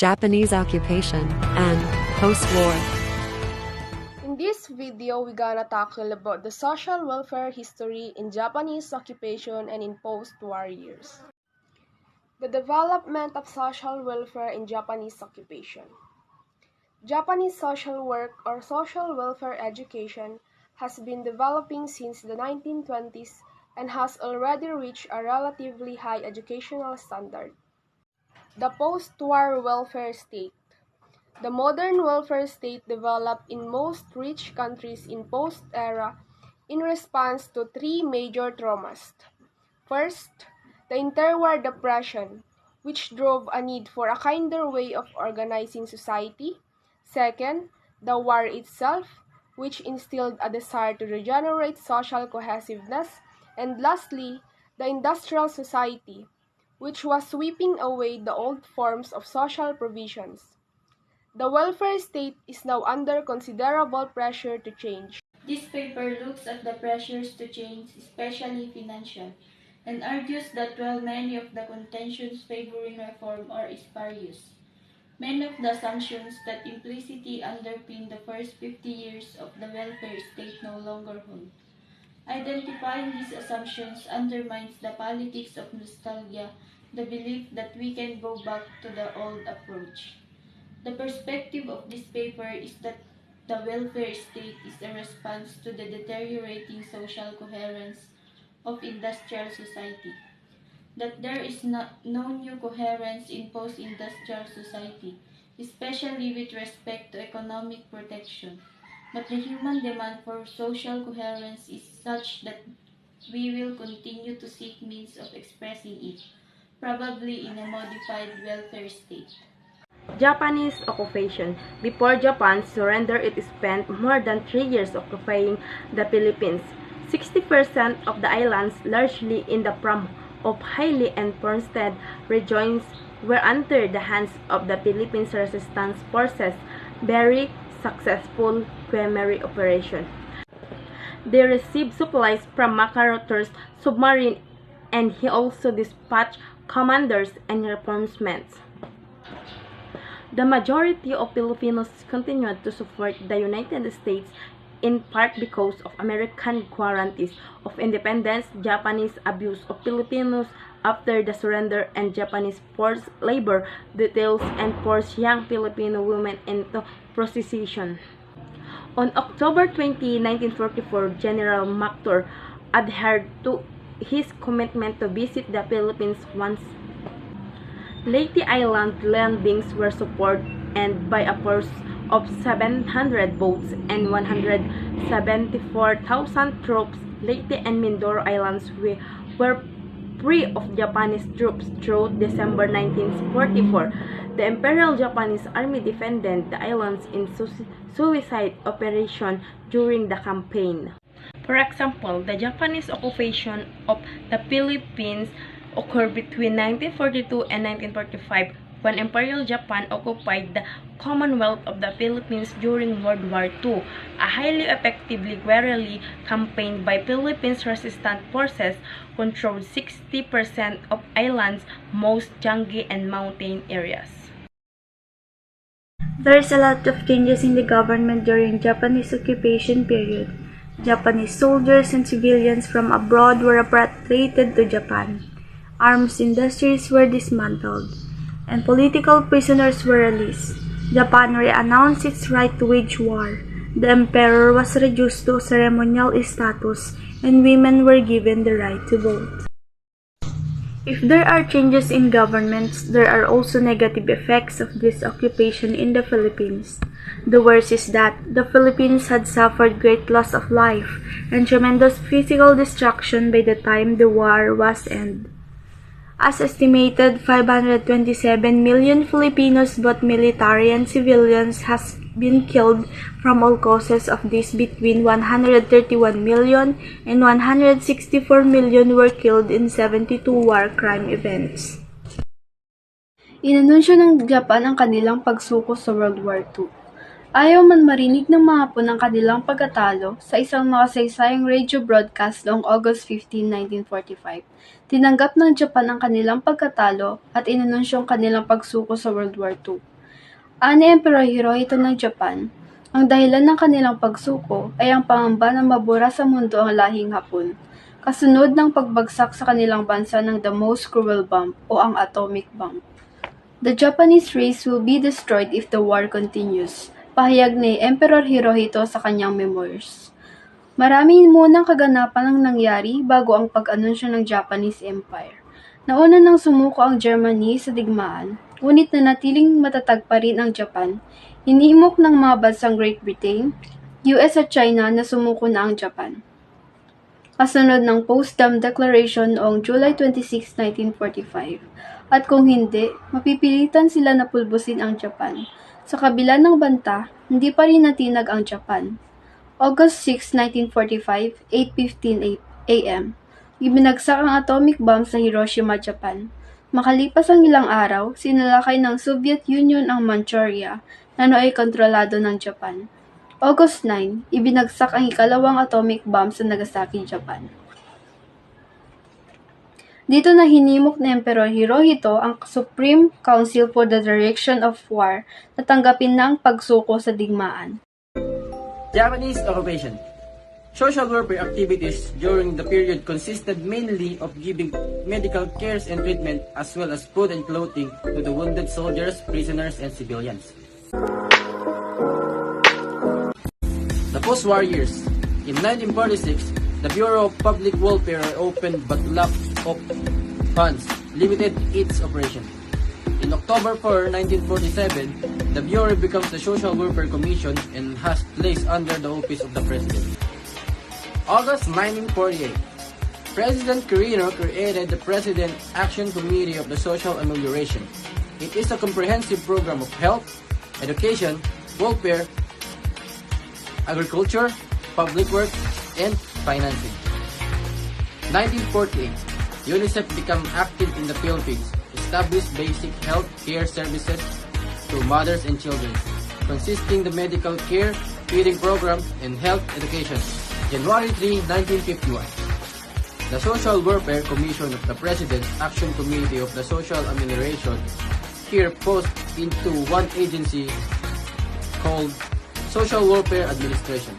Japanese occupation, and post-war. In this video, we're gonna tackle about the social welfare history in Japanese occupation and in post-war years. The development of social welfare in Japanese occupation. Japanese social work or social welfare education has been developing since the 1920s and has already reached a relatively high educational standard. The post-war welfare state. The modern welfare state developed in most rich countries in post-era in response to three major traumas. First, the interwar depression, which drove a need for a kinder way of organizing society. Second, the war itself, which instilled a desire to regenerate social cohesiveness. And lastly, the industrial society, which was sweeping away the old forms of social provisions. The welfare state is now under considerable pressure to change. This paper looks at the pressures to change, especially financial, and argues that while many of the contentions favoring reform are spurious, many of the assumptions that implicitly underpin the first 50 years of the welfare state no longer hold. Identifying these assumptions undermines the politics of nostalgia, the belief that we can go back to the old approach. The perspective of this paper is that the welfare state is a response to the deteriorating social coherence of industrial society, that there is no new coherence in post-industrial society, especially with respect to economic protection, but the human demand for social coherence is such that we will continue to seek means of expressing it, probably in a modified welfare state. Japanese occupation. Before Japan surrendered, it spent more than 3 years occupying the Philippines. 60% of the islands, largely in the palm of Hailey and Portstead regions, were under the hands of the Philippines Resistance Forces. Very successful primary operation. They received supplies from MacArthur's submarine, and he also dispatched commanders and reinforcements. The majority of Filipinos continued to support the United States in part because of American guarantees of independence, Japanese abuse of Filipinos after the surrender, and Japanese forced labor details and forced young Filipino women into prostitution. On October 20, 1944, General MacArthur adhered to his commitment to visit the Philippines once. Leyte Island landings were supported and by a force of 700 boats and 174,000 troops. Leyte and Mindoro Islands were free of Japanese troops through December 1944. The Imperial Japanese Army defended the islands in suicide operation during the campaign. For example, the Japanese occupation of the Philippines occurred between 1942 and 1945 when Imperial Japan occupied the Commonwealth of the Philippines during World War II, a highly effectively guerrilla campaign by Philippines resistance forces controlled 60% of islands, most jungle and mountain areas. There is a lot of changes in the government during Japanese occupation period. Japanese soldiers and civilians from abroad were repatriated to Japan. Arms industries were dismantled, and political prisoners were released. Japan re-announced its right to wage war. The emperor was reduced to ceremonial status, and women were given the right to vote. If there are changes in governments, there are also negative effects of this occupation in the Philippines. The worst is that the Philippines had suffered great loss of life and tremendous physical destruction by the time the war was ended. As estimated, 527 million Filipinos, both military and civilians, has been killed from all causes. Of this, between 131 million and 164 million were killed in 72 war crime events. Inanunsyo ng Japan ang kanilang pagsuko sa World War II. Ayaw man marinig ng mga Hapon ang kanilang pagkatalo, sa isang makasaysayang radio broadcast noong August 15, 1945, tinanggap ng Japan ang kanilang pagkatalo at inanunsyo ang kanilang pagsuko sa World War II. Ani Emperor Hirohito ng Japan, ang dahilan ng kanilang pagsuko ay ang pangamba na mabura sa mundo ang lahing Hapon, kasunod ng pagbagsak sa kanilang bansa ng the most cruel bomb o ang atomic bomb. The Japanese race will be destroyed if the war continues, pahayag ni Emperor Hirohito sa kanyang memoirs. Marami munang kaganapan ang nangyari bago ang pag-anunsyo ng Japanese Empire. Nauna nang sumuko ang Germany sa digmaan, ngunit nanatiling matatag pa rin ang Japan. Hinimok ng mga bansang Great Britain, US at China na sumuko na ang Japan. Kasunod ng Potsdam Declaration noong July 26, 1945. At kung hindi, mapipilitan sila na pulbusin ang Japan. Sa kabila ng banta, hindi pa rin natinag ang Japan. August 6, 1945, 8:15 a.m. Ibinagsak ang atomic bomb sa Hiroshima, Japan. Makalipas ang ilang araw, sinalakay ng Soviet Union ang Manchuria, na nooy kontrolado ng Japan. August 9, ibinagsak ang ikalawang atomic bomb sa Nagasaki, Japan. Dito na hinimok ni Emperor Hirohito ang Supreme Council for the Direction of War na tanggapin na ang pagsuko sa digmaan. Japanese occupation. Social welfare activities during the period consisted mainly of giving medical cares and treatment as well as food and clothing to the wounded soldiers, prisoners, and civilians. The post-war years. In 1946, the Bureau of Public Welfare opened but lack of funds limited its operation. In October 4, 1947, the Bureau becomes the Social Welfare Commission and has placed under the office of the President. August 1948, President Quirino created the President Action Committee of the Social Amelioration. It is a comprehensive program of health, education, welfare, agriculture, public works, and financing. 1948, UNICEF became active in the Philippines, established basic health care services to mothers and children, consisting the medical care, feeding program, and health education. January 3, 1951, the Social Welfare Commission of the President's Action Committee of the Social Amelioration here post into one agency called Social Welfare Administration.